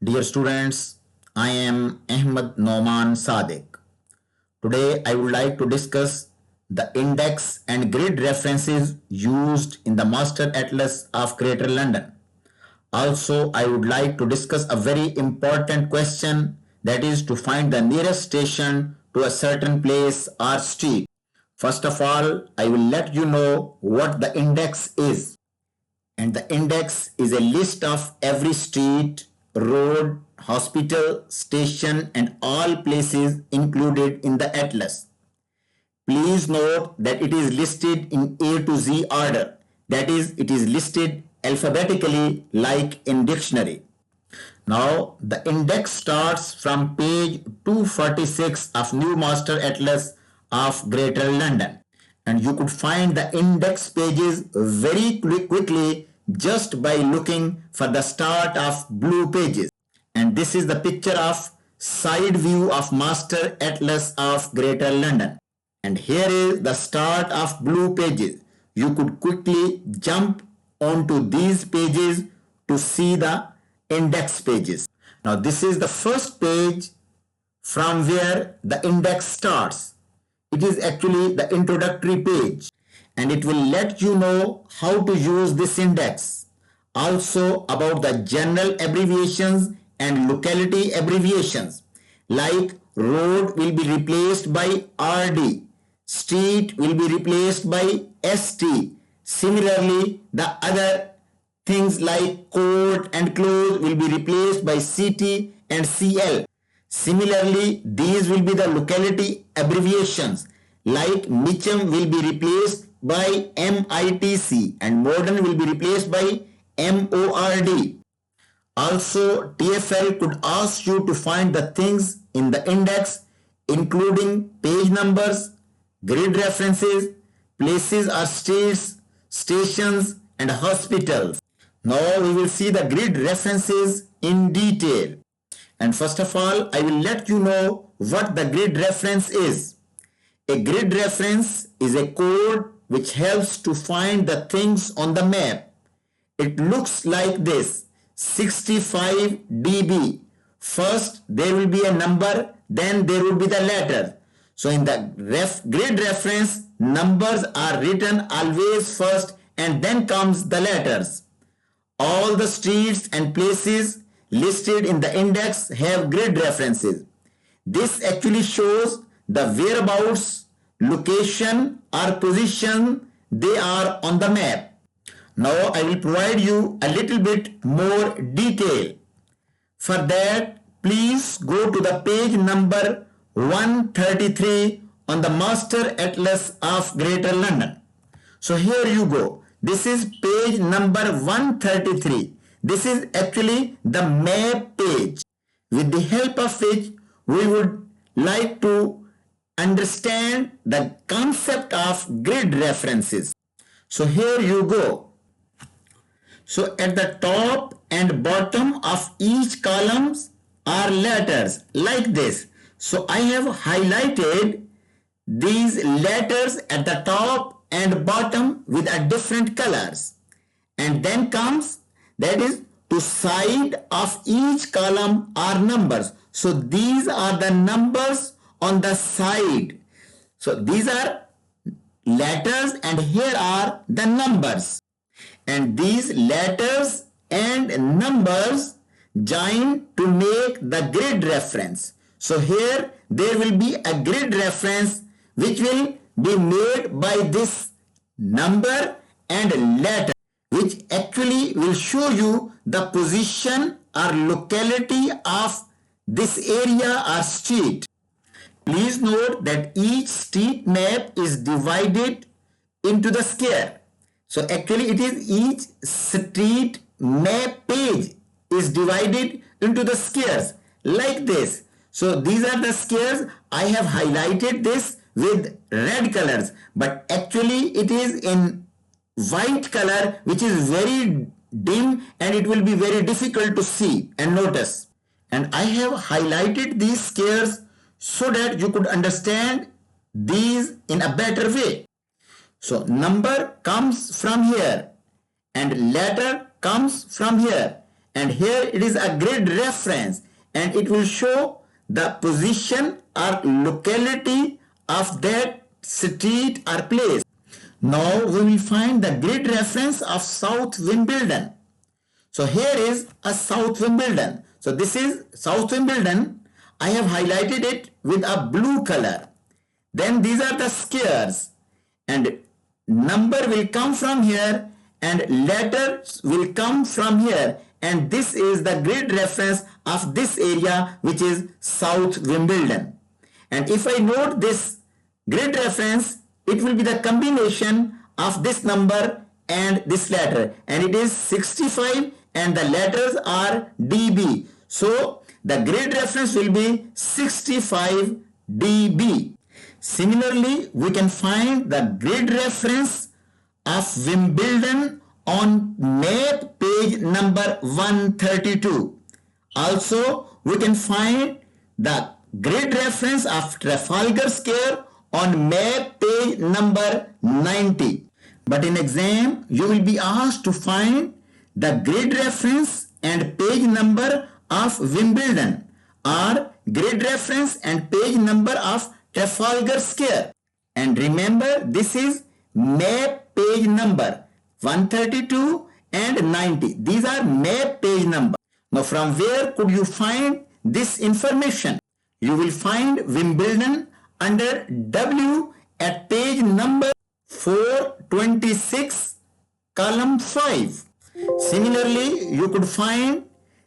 Dear students, I am Ahmed Noman SADIQ. Today I would like to discuss the index and grid references used in the Master Atlas of Greater London. Also, I would like to discuss a very important question, that is to find the nearest station to a certain place or street. First of all, I will let you know what the index is. And the index is a list of every street, road, hospital, station and all places included in the atlas. Please note that it is listed in A to Z order. That is, it is listed alphabetically like in dictionary. Now, the index starts from page 246 of New Master Atlas of Greater London. And you could find the index pages very quickly just by looking for the start of blue pages. And this is the picture of side view of Master Atlas of Greater London. And here is the start of blue pages. You could quickly jump onto these pages to see the index pages. Now this is the first page from where the index starts. It is actually the introductory page and it will let you know how to use this index. Also about the general abbreviations and locality abbreviations, like road will be replaced by RD, street will be replaced by ST. Similarly, the other things like court and close will be replaced by CT and CL. Similarly, these will be the locality abbreviations, like Mitcham will be replaced by MITC and Modern will be replaced by MORD. Also, TFL could ask you to find the things in the index, including page numbers, grid references, places or streets, stations and hospitals. Now we will see the grid references in detail. And first of all, I will let you know what the grid reference is. A grid reference is a code which helps to find the things on the map. It looks like this: 65 dB. First there will be a number, then there will be the letter. So in the grid reference, numbers are written always first and then comes the letters. All the streets and places listed in the index have grid references. This actually shows the whereabouts, location or position they are on the map. Now I will provide you a little bit more detail. For that, please go to the page number 133 on the Master Atlas of Greater London. So here you go. This is page number 133. This is actually the map page, with the help of which we would like to understand the concept of grid references. So here you go. So at the top and bottom of each columns are letters like this. So I have highlighted these letters at the top and bottom with a different colors. And then comes, that is, to side of each column are numbers. So these are the numbers on the side. So these are letters and here are the numbers. And these letters and numbers join to make the grid reference. So here there will be a grid reference which will be made by this number and letter, which actually will show you the position or locality of this area or street. Please note that each street map is divided into the square. So actually it is each street map page is divided into the squares like this. So these are the squares. I have highlighted this with red colors, but actually it is in white color, which is very dim and it will be very difficult to see and notice. And I have highlighted these squares so that you could understand these in a better way. So number comes from here and letter comes from here and here it is a grid reference, and it will show the position or locality of that street or place. Now we will find the grid reference of South Wimbledon. So here is a South Wimbledon. So this is South Wimbledon. I have highlighted it with a blue color. Then these are the squares, and number will come from here and letters will come from here, and this is the grid reference of this area, which is South Wimbledon. And if I note this grid reference, it will be the combination of this number and this letter, and it is 65 and the letters are dB. So the grid reference will be 65 dB. Similarly, we can find the grid reference of Wimbledon on map page number 132. Also, we can find the grid reference of Trafalgar Square on map page number 90. But in exam, you will be asked to find the grid reference and page number of Wimbledon, or grid reference and page number of Trafalgar Square. And remember, this is map page number 132 and 90. These are map page number. Now from where could you find this information? You will find Wimbledon under W at page number 426, column 5. Similarly, you could find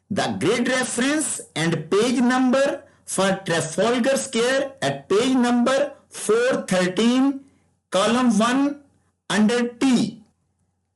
the grid reference and page number for Trafalgar Square at page number 413, column 1 under T.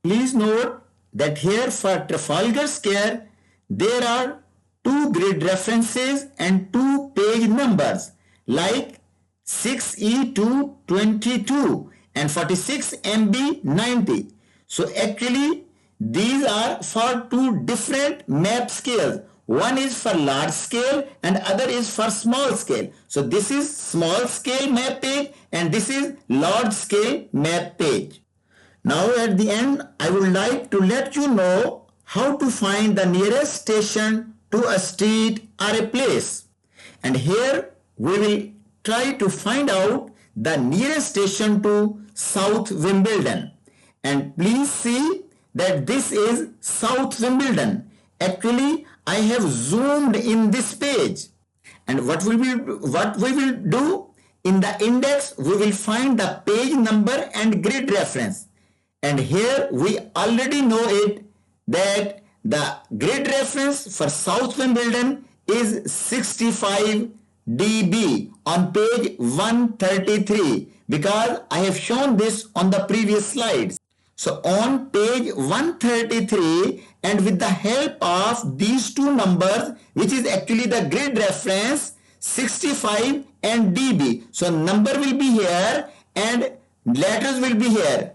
Please note that here for Trafalgar Square, there are 2 grid references and 2 page numbers like 6E222 and 46 MB 90. So actually these are for 2 different map scales. One is for large scale and other is for small scale. So this is small scale map page and this is large scale map page. Now at the end, I would like to let you know how to find the nearest station to a street or a place. And here we will try to find out the nearest station to South Wimbledon. And please see that this is South Wimbledon. Actually, I have zoomed in this page. And what we will do in the index, we will find the page number and grid reference. And here we already know it that the grid reference for South Wimbledon is 65 dB on page 133 because I have shown this on the previous slides. So on page 133 and with the help of these 2 numbers, which is actually the grid reference 65 and dB. So number will be here and letters will be here.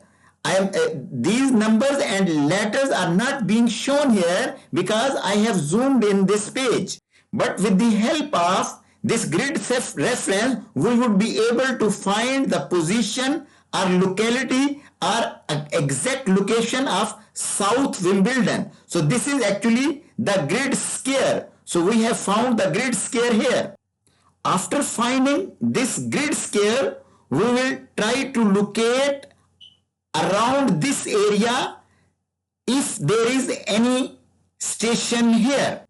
These numbers and letters are not being shown here because I have zoomed in this page. But with the help of this grid reference, we would be able to find the position or locality or exact location of South Wimbledon. So this is actually the grid square. So we have found the grid square here. After finding this grid square, we will try to locate around this area if there is any station here.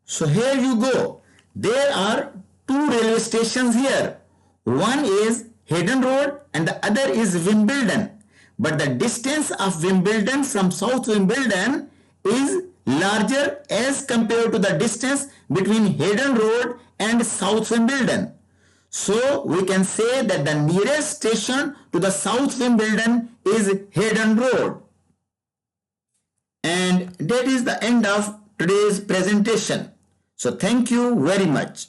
So here you go. There are 2 railway stations here. One is Hayden Road and the other is Wimbledon. But the distance of Wimbledon from South Wimbledon is larger as compared to the distance between Hayden Road and South Wimbledon. So we can say that the nearest station to the South Wimbledon is Hayden Road. And that is the end of today's presentation. So thank you very much.